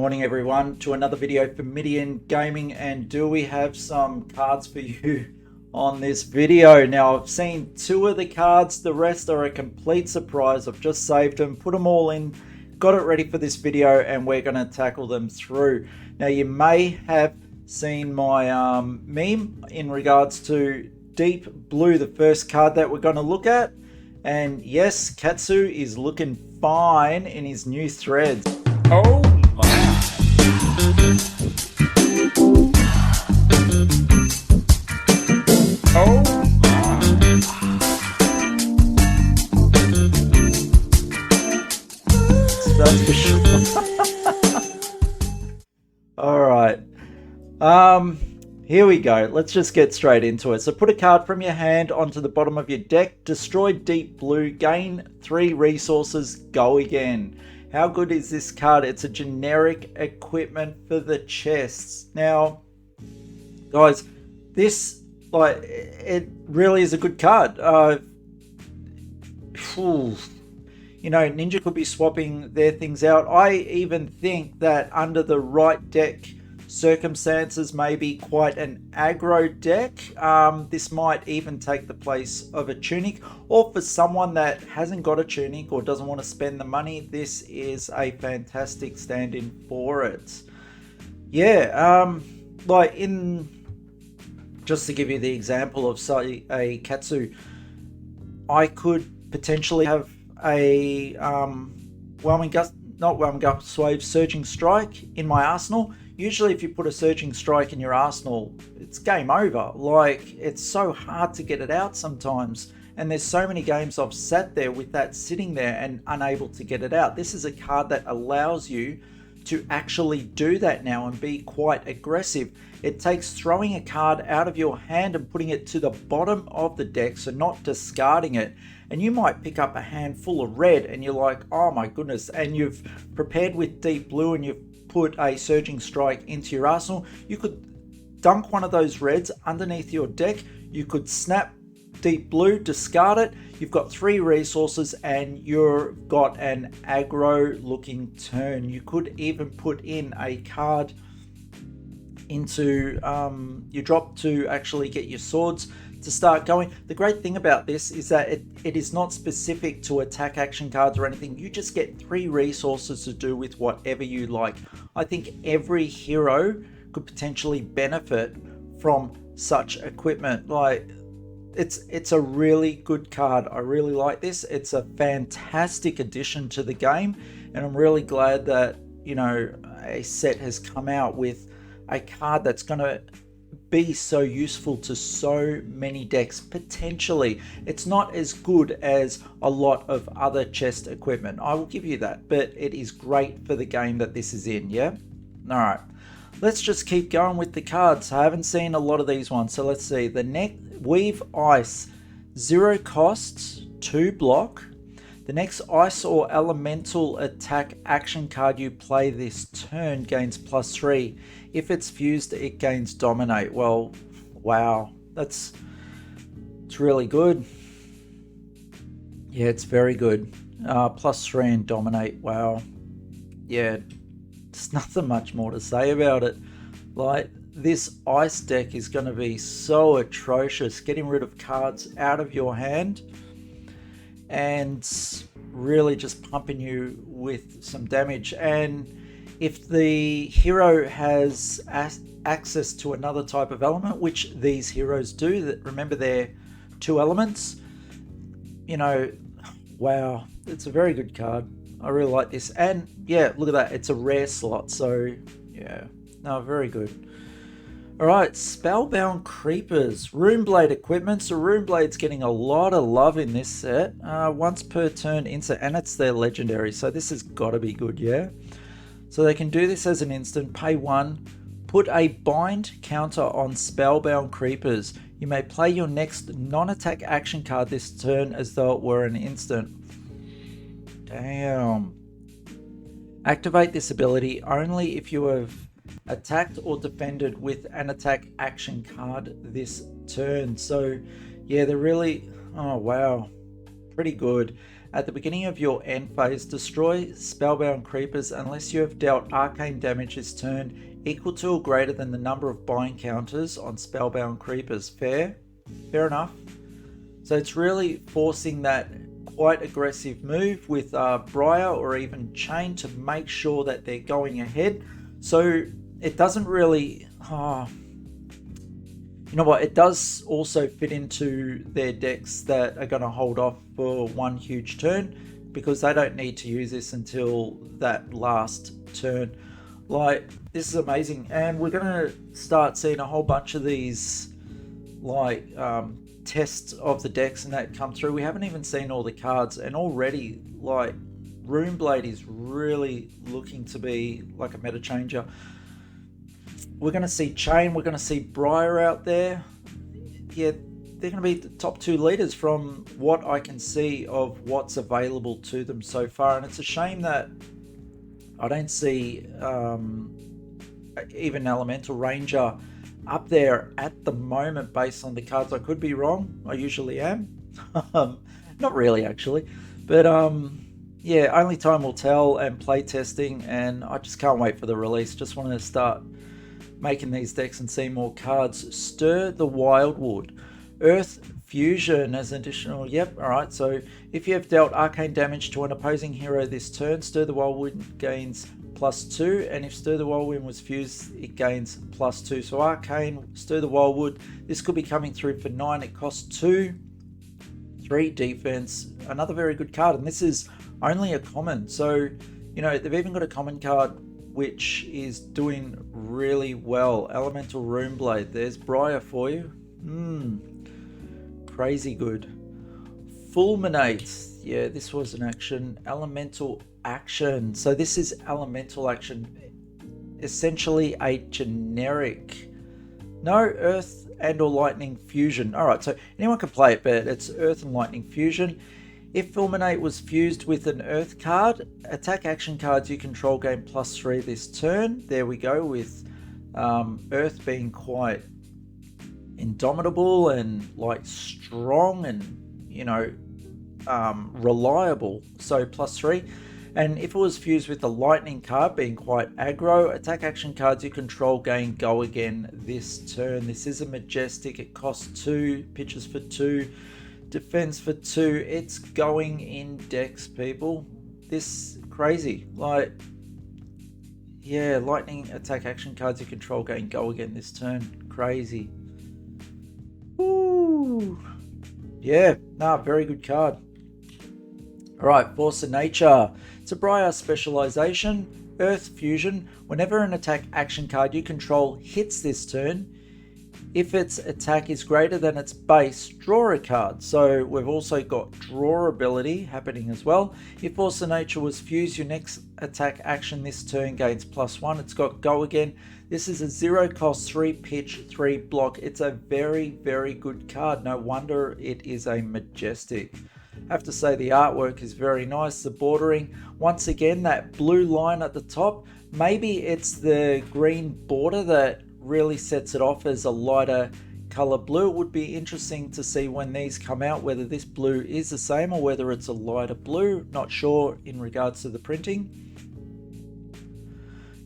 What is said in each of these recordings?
Morning everyone, to another video for Midian Gaming, and do we have some cards for you on this video. Now I've seen two of the cards, the rest are a complete surprise. I've just saved them, put them all in, got it ready for this video, and we're going to tackle them through. Now you may have seen my meme in regards to Deep Blue, the first card that we're going to look at, and yes, Katsu is looking fine in his new threads. Oh my. Oh my. That's for sure. Alright. Here we go. Let's just get straight into it. So put a card from your hand onto the bottom of your deck, destroy Deep Blue, gain 3 resources, go again. How good is this card? It's a generic equipment for the chests. Now, guys, this, it really is a good card. You know, Ninja could be swapping their things out. I even think that under the right deck circumstances, maybe quite an aggro deck, this might even take the place of a tunic, or for someone that hasn't got a tunic or doesn't want to spend the money, this is a fantastic stand-in for it. Yeah, like in, just to give you the example of say a Katsu, I could potentially have a Whelming Gust, not Whelming Gust Wave, Surging Strike in my arsenal. Usually if you put a Surging Strike in your arsenal, it's game over. Like, it's so hard to get it out sometimes. And there's so many games I've sat there with that sitting there and unable to get it out. This is a card that allows you to actually do that now and be quite aggressive. It takes throwing a card out of your hand and putting it to the bottom of the deck, so not discarding it. And you might pick up a handful of red and you're like, oh my goodness, and you've prepared with Deep Blue and you've put a Surging Strike into your arsenal. You could dunk one of those reds underneath your deck. You could snap Deep Blue, discard it. You've got 3 resources and you've got an aggro looking turn. You could even put in a card into your drop to actually get your swords to start going. The great thing about this is that it is not specific to attack action cards or anything. You just get 3 resources to do with whatever you like. I think every hero could potentially benefit from such equipment. Like, it's a really good card. I really like this. It's a fantastic addition to the game, and I'm really glad that, you know, a set has come out with a card that's going to be so useful to so many decks. Potentially it's not as good as a lot of other chest equipment, I will give you that, but it is great for the game that this is in. Yeah, all right, let's just keep going with the cards. I haven't seen a lot of these ones, so let's see. The next, Weave Ice, 0 costs, 2 block. The next ice or elemental attack action card you play this turn gains +3. If it's fused, it gains dominate. Well, wow, it's really good. Yeah, it's very good. +3 and dominate. Wow. Yeah, there's nothing much more to say about it. Like, this ice deck is going to be so atrocious, getting rid of cards out of your hand and really just pumping you with some damage. And if the hero has access to another type of element, which these heroes do, that, remember, they're 2 elements, you know, wow, it's a very good card. I really like this. And yeah, look at that, it's a rare slot, so yeah, no, very good. Alright, Spellbound Creepers, Runeblade equipment. So Runeblade's getting a lot of love in this set. Once per turn instant, and it's their legendary, so this has got to be good, yeah? So they can do this as an instant, pay 1, put a bind counter on Spellbound Creepers. You may play your next non-attack action card this turn as though it were an instant. Damn. Activate this ability only if you have attacked or defended with an attack action card this turn. So yeah, they're really, oh wow, pretty good. At the beginning of your end phase, destroy Spellbound Creepers unless you have dealt arcane damage this turn equal to or greater than the number of bind counters on Spellbound Creepers. Fair? Fair enough. So it's really forcing that quite aggressive move with Briar or even Chain to make sure that they're going ahead. So it doesn't really... you know what, it does also fit into their decks that are going to hold off for one huge turn, because they don't need to use this until that last turn. Like, this is amazing, and we're going to start seeing a whole bunch of these like tests of the decks and that come through. We haven't even seen all the cards, and already like Runeblade is really looking to be like a meta changer. We're going to see Chain, we're going to see Briar out there. Yeah, they're going to be the top 2 leaders from what I can see of what's available to them so far. And it's a shame that I don't see even Elemental Ranger up there at the moment based on the cards. I could be wrong, I usually am. Not really, actually. But yeah, only time will tell, and play testing, and I just can't wait for the release. Just want to start making these decks and see more cards. Stir the Wildwood. Earth Fusion as an additional... Yep, alright. So if you have dealt arcane damage to an opposing hero this turn, Stir the Wildwood gains +2. And if Stir the Wildwood was fused, it gains +2. So arcane, Stir the Wildwood. This could be coming through for 9. It costs 2. 3 defense. Another very good card. And this is only a common. So, you know, they've even got a common card which is doing really well. Elemental Runeblade. There's Briar for you. Crazy good. Fulminate. Yeah, this was an action. Elemental action. So this is elemental action. Essentially a generic. No earth and or lightning fusion. Alright, so anyone can play it, but it's earth and lightning fusion. If Fulminate was fused with an Earth card, attack action cards you control gain +3 this turn. There we go, with Earth being quite indomitable and like strong and, you know, reliable. So +3. And if it was fused with the Lightning card being quite aggro, attack action cards you control gain go again this turn. This is a majestic. It costs 2, pitches for 2. Defense for 2. It's going in decks, people. This crazy. Like, yeah, lightning attack action cards you control gain go again this turn. Crazy. Ooh. Yeah, nah, very good card. Alright, Force of Nature. It's a Briar specialization. Earth Fusion. Whenever an attack action card you control hits this turn, if its attack is greater than its base, draw a card. So we've also got draw ability happening as well. If Force of Nature was fused, your next attack action this turn gains +1. It's got go again. This is a 0 cost, 3 pitch, 3 block. It's a very, very good card. No wonder it is a majestic. I have to say the artwork is very nice. The bordering, once again, that blue line at the top. Maybe it's the green border that really sets it off as a lighter color blue. It would be interesting to see when these come out whether this blue is the same or whether it's a lighter blue. Not sure in regards to the printing.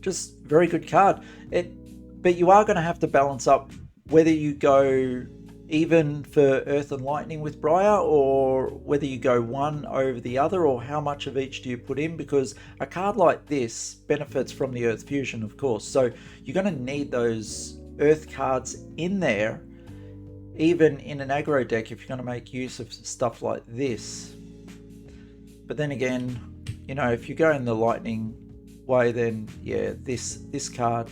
Just very good card. But you are going to have to balance up whether you go even for Earth and Lightning with Briar, or whether you go one over the other, or how much of each do you put in, because a card like this benefits from the Earth Fusion, of course. So you're going to need those Earth cards in there, even in an aggro deck, if you're going to make use of stuff like this. But then again, you know, if you go in the Lightning way, then yeah, this card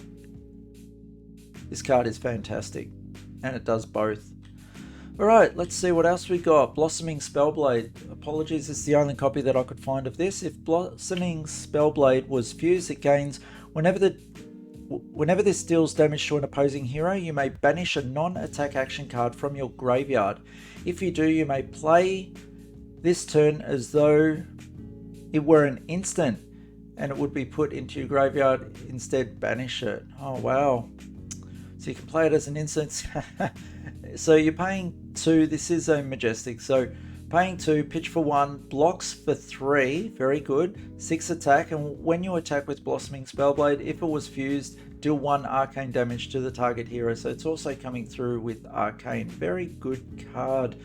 is fantastic, and it does both. Alright, let's see what else we got. Blossoming Spellblade. Apologies, this is the only copy that I could find of this. If Blossoming Spellblade was fused, it gains whenever this deals damage to an opposing hero, you may banish a non-attack action card from your graveyard. If you do, you may play this turn as though it were an instant, and it would be put into your graveyard. Instead, banish it. Oh wow. So you can play it as an instant. So you're paying 2. This is a majestic. So Paying 2, pitch for 1, blocks for 3, very good, 6 attack, and when you attack with Blossoming Spellblade, if it was fused, deal 1 arcane damage to the target hero. So it's also coming through with arcane. Very good card.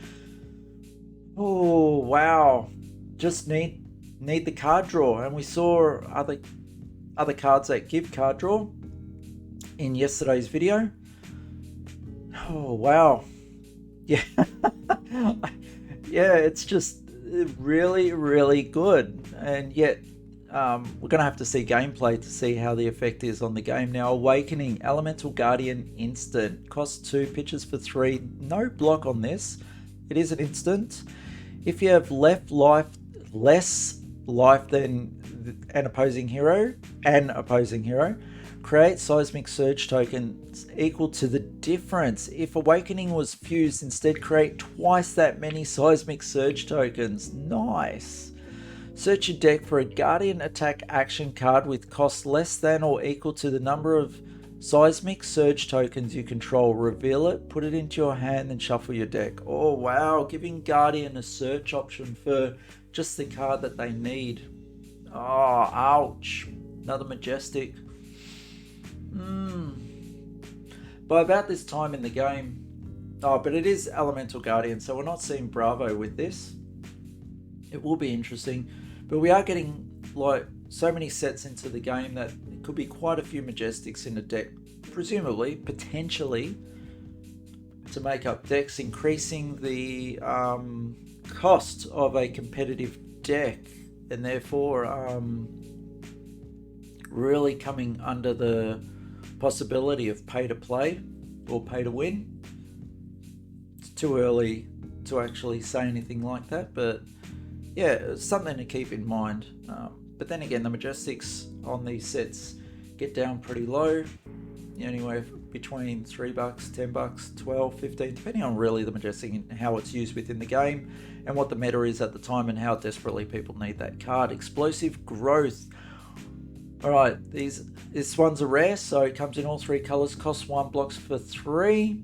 Oh wow, just need the card draw, and we saw other cards that give card draw in yesterday's video. Oh wow, yeah. Yeah, it's just really good, and yet we're gonna have to see gameplay to see how the effect is on the game. Now, Awakening, Elemental Guardian instant, costs 2, pitches for 3, no block on this. It is an instant. If you have less life than an opposing hero, create seismic surge tokens equal to the difference. If Awakening was fused, instead create twice that many seismic surge tokens. Nice. Search your deck for a Guardian attack action card with cost less than or equal to the number of seismic surge tokens you control. Reveal it, put it into your hand, and shuffle your deck. Oh wow, giving Guardian a search option for just the card that they need. Oh, ouch. Another Majestic. By about this time in the game, but it is Elemental Guardian, so we're not seeing Bravo with this. It will be interesting, but we are getting like so many sets into the game that it could be quite a few Majestics in a deck, presumably, potentially, to make up decks, increasing the cost of a competitive deck, and therefore really coming under the possibility of pay to play or pay to win. It's too early to actually say anything like that, but yeah, it's something to keep in mind. But then again, the Majestics on these sets get down pretty low, anywhere between $3, $10, 12, 15, depending on really the Majestic and how it's used within the game and what the meta is at the time and how desperately people need that card. Explosive Growth. Alright, this one's a rare, so it comes in all 3 colors, costs 1, blocks for 3.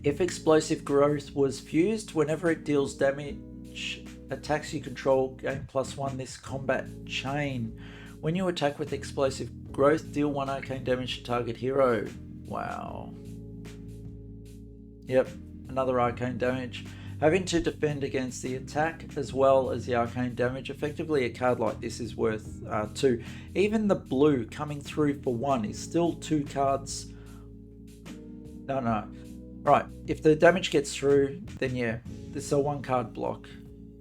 If Explosive Growth was fused, whenever it deals damage, attacks you control gain +1 this combat chain. When you attack with Explosive Growth, deal 1 arcane damage to target hero. Wow. Yep, another arcane damage. Having to defend against the attack as well as the arcane damage. Effectively, a card like this is worth 2. Even the blue coming through for 1 is still 2 cards. No. Right, if the damage gets through, then yeah, this is a 1 card block.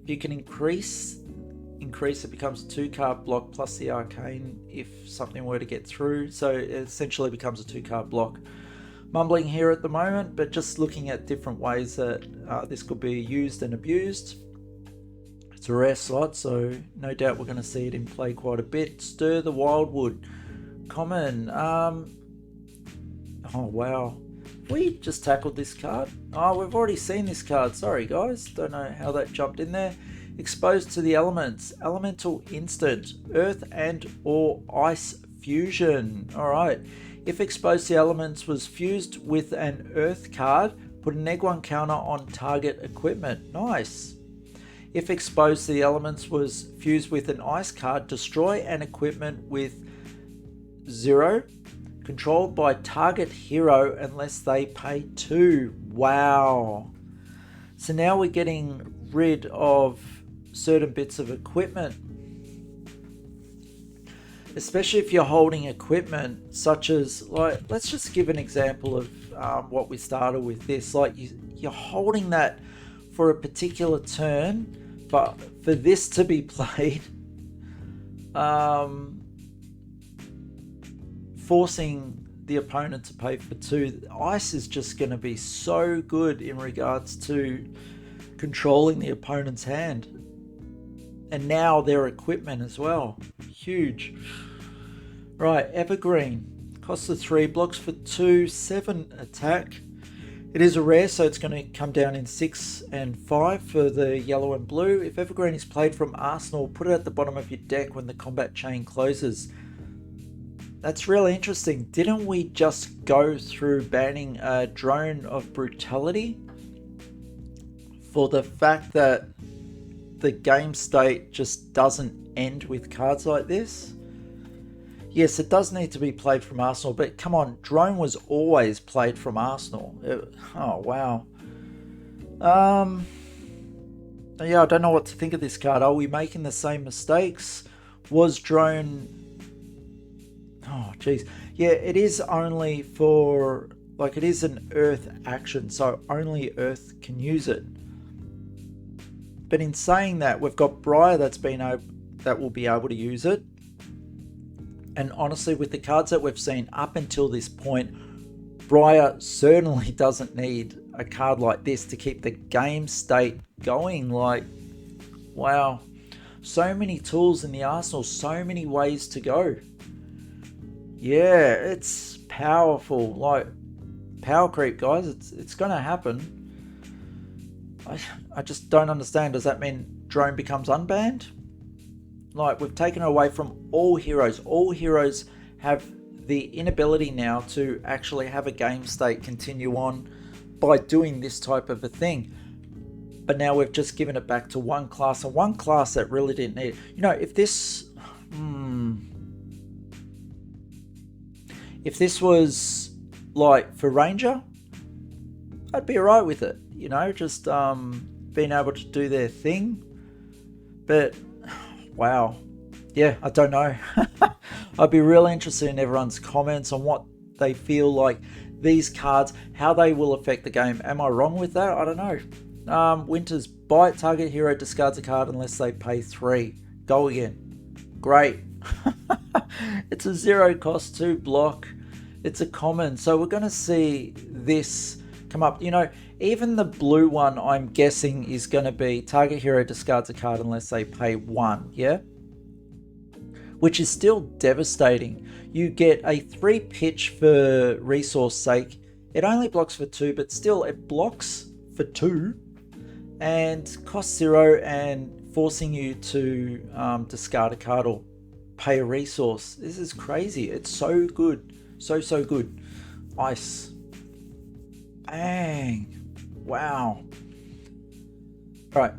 If you can increase, it becomes a 2 card block plus the arcane if something were to get through. So it essentially becomes a 2 card block. Mumbling here at the moment, but just looking at different ways that this could be used and abused. It's a rare slot, so no doubt we're going to see it in play quite a bit. Stir the Wildwood. Common. Oh wow. We just tackled this card. Oh, we've already seen this card. Sorry guys, don't know how that jumped in there. Exposed to the elements. Elemental instant. Earth and or ice fusion. Alright. If Exposed to the Elements was fused with an Earth card, put a -1 counter on target equipment. Nice. If Exposed to the Elements was fused with an Ice card, destroy an equipment with 0, controlled by target hero unless they pay 2. Wow. So now we're getting rid of certain bits of equipment. Especially if you're holding equipment such as, like, let's just give an example of what we started with this. Like, you're holding that for a particular turn, but for this to be played, forcing the opponent to pay for 2. Ice is just going to be so good in regards to controlling the opponent's hand. And now their equipment as well. Huge. Right, Evergreen. Costs of 3, blocks for 2, 7 attack. It is a rare, so it's going to come down in 6 and 5 for the yellow and blue. If Evergreen is played from Arsenal, put it at the bottom of your deck when the combat chain closes. That's really interesting. Didn't we just go through banning a Drone of Brutality for the fact that the game state just doesn't end with cards like this. Yes, it does need to be played from Arsenal, but come on, Drone was always played from Arsenal. Oh, wow. Yeah, I don't know what to think of this card. Are we making the same mistakes? Was Drone... Oh, jeez. Yeah, it is only for... Like, it is an Earth action, so only Earth can use it. But in saying that, we've got Briar that will be able to use it. And honestly, with the cards that we've seen up until this point, Briar certainly doesn't need a card like this to keep the game state going. Like, wow. So many tools in the arsenal, so many ways to go. Yeah, it's powerful. Like, power creep, guys. It's going to happen. I just don't understand. Does that mean Drone becomes unbanned? Like, we've taken away from all heroes. All heroes have the inability now to actually have a game state continue on by doing this type of a thing. But now we've just given it back to one class, and one class that really didn't need it. You know, if this... If this was, like, for Ranger, I'd be alright with it. You know, just being able to do their thing. But... wow. Yeah, I don't know. I'd be really interested in everyone's comments on what they feel like these cards, how they will affect the game. Am I wrong with that? I don't know. Winter's Bite. Target hero discards a card unless they pay 3. Go again. Great. It's a 0 cost 2 block. It's a common. So we're going to see this come up. You know, even the blue one, I'm guessing, is going to be target hero discards a card unless they pay 1, yeah? Which is still devastating. You get a 3 pitch for resource sake. It only blocks for 2, but still it blocks for 2 and costs 0 and forcing you to discard a card or pay a resource. This is crazy. It's so good. So good. Ice. Bang. Wow. Alright,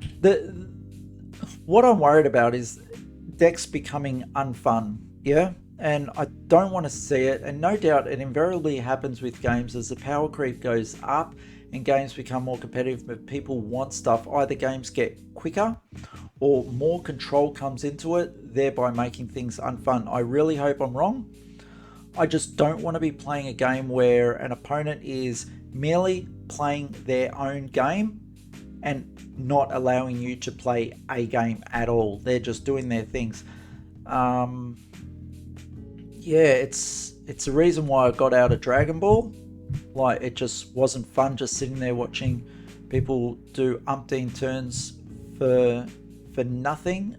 what I'm worried about is decks becoming unfun, yeah? And I don't want to see it, and no doubt it invariably happens with games as the power creep goes up and games become more competitive, but people want stuff. Either games get quicker or more control comes into it, thereby making things unfun. I really hope I'm wrong. I just don't want to be playing a game where an opponent is merely playing their own game and not allowing you to play a game at all. They're just doing their things. Yeah, it's the reason why I got out of Dragon Ball. Like, it just wasn't fun just sitting there watching people do umpteen turns for nothing.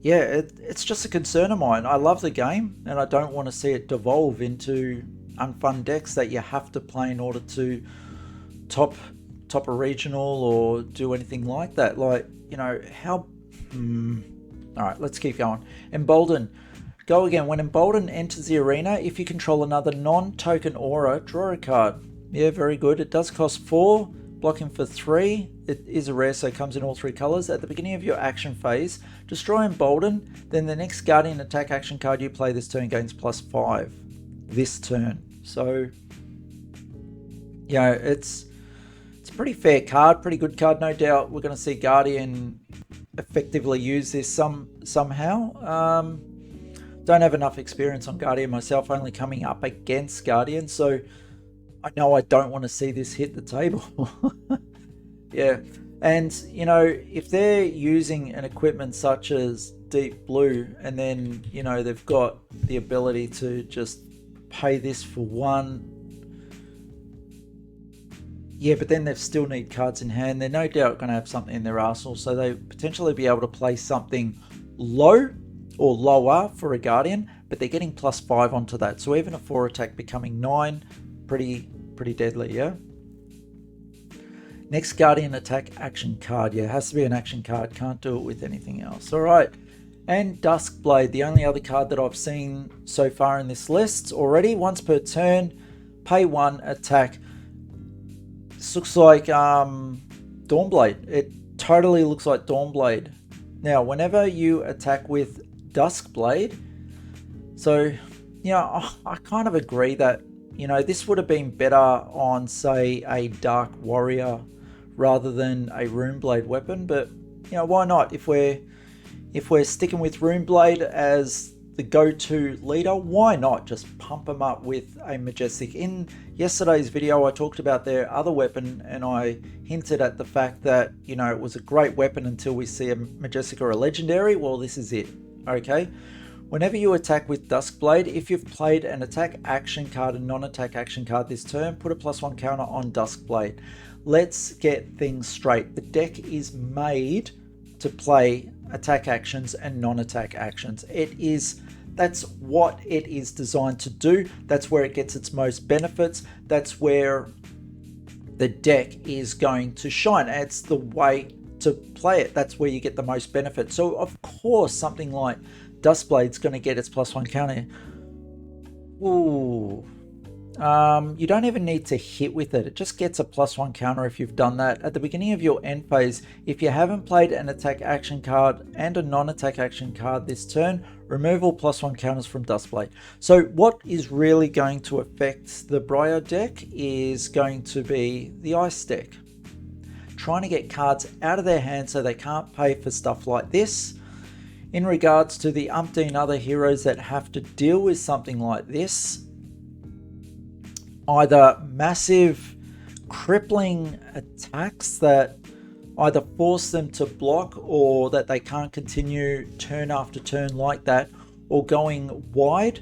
Yeah, it's just a concern of mine. I love the game, and I don't want to see it devolve into unfun decks that you have to play in order to top a regional or do anything like that. Like, you know, how... Alright, let's keep going. Embolden. Go again. When Embolden enters the arena, if you control another non-token aura, draw a card. Yeah, very good. It does cost 4, blocking for 3. It is a rare, so it comes in all 3 colors. At the beginning of your action phase, destroy Embolden, then the next Guardian attack action card you play this turn gains +5 this turn. So, you know, it's a pretty fair card, pretty good card. No doubt we're going to see Guardian effectively use this somehow. Don't have enough experience on Guardian myself, only coming up against Guardian, so I know I don't want to see this hit the table. Yeah, and you know, if they're using an equipment such as Deep Blue, and then, you know, they've got the ability to just pay this for 1, yeah, but then they still need cards in hand. They're no doubt going to have something in their arsenal, so they potentially be able to play something low or lower for a Guardian, but they're getting +5 onto that. So even a 4 attack becoming 9, pretty deadly, yeah? Next Guardian attack action card. Yeah, it has to be an action card. Can't do it with anything else. All right. And Duskblade, the only other card that I've seen so far in this list already. Once per turn, pay 1, attack. This looks like Dawnblade. It totally looks like Dawnblade. Now, whenever you attack with Duskblade, so, you know, I kind of agree that, you know, this would have been better on, say, a Dark Warrior rather than a Runeblade weapon, but, you know, why not? If we're sticking with Runeblade as the go-to leader, why not just pump them up with a Majestic? In yesterday's video, I talked about their other weapon, and I hinted at the fact that, you know, it was a great weapon until we see a Majestic or a Legendary. Well, this is it, okay? Whenever you attack with Duskblade, if you've played an attack action card and non-attack action card this turn, put a +1 counter on Duskblade. Let's get things straight. The deck is made to play attack actions and non-attack actions. That's what it is designed to do. That's where it gets its most benefits. That's where the deck is going to shine. It's the way to play it. That's where you get the most benefit. So of course something like Duskblade's going to get its +1 counter. Ooh. You don't even need to hit with it. It just gets a +1 counter if you've done that. At the beginning of your end phase, if you haven't played an attack action card and a non-attack action card this turn, remove all +1 counters from Duskblade. So what is really going to affect the Briar deck is going to be the Ice deck. Trying to get cards out of their hand so they can't pay for stuff like this. In regards to the umpteen other heroes that have to deal with something like this, either massive crippling attacks that either force them to block or that they can't continue turn after turn like that, or going wide,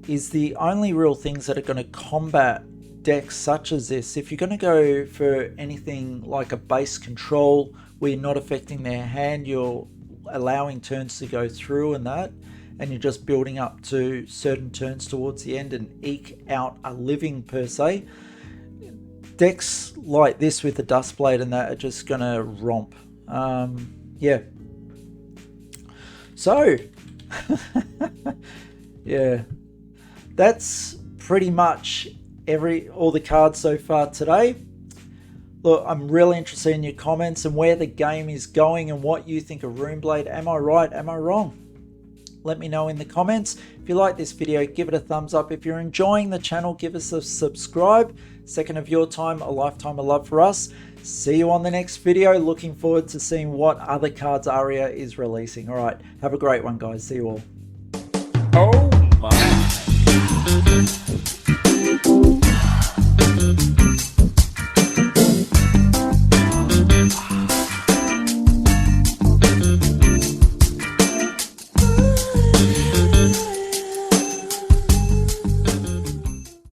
is the only real things that are going to combat decks such as this. If you're going to go for anything like a base control where you're not affecting their hand, you're allowing turns to go through and that, and you're just building up to certain turns towards the end and eke out a living per se, decks like this with the Duskblade and that are just gonna romp. Yeah, so yeah, that's pretty much all the cards so far today. Look, I'm really interested in your comments and where the game is going and what you think of Runeblade. Am I right? Am I wrong? Let me know in the comments. If you like this video, give it a thumbs up. If you're enjoying the channel, give us a subscribe. Second of your time, a lifetime of love for us. See you on the next video. Looking forward to seeing what other cards Aria is releasing. All right, have a great one, guys. See you all.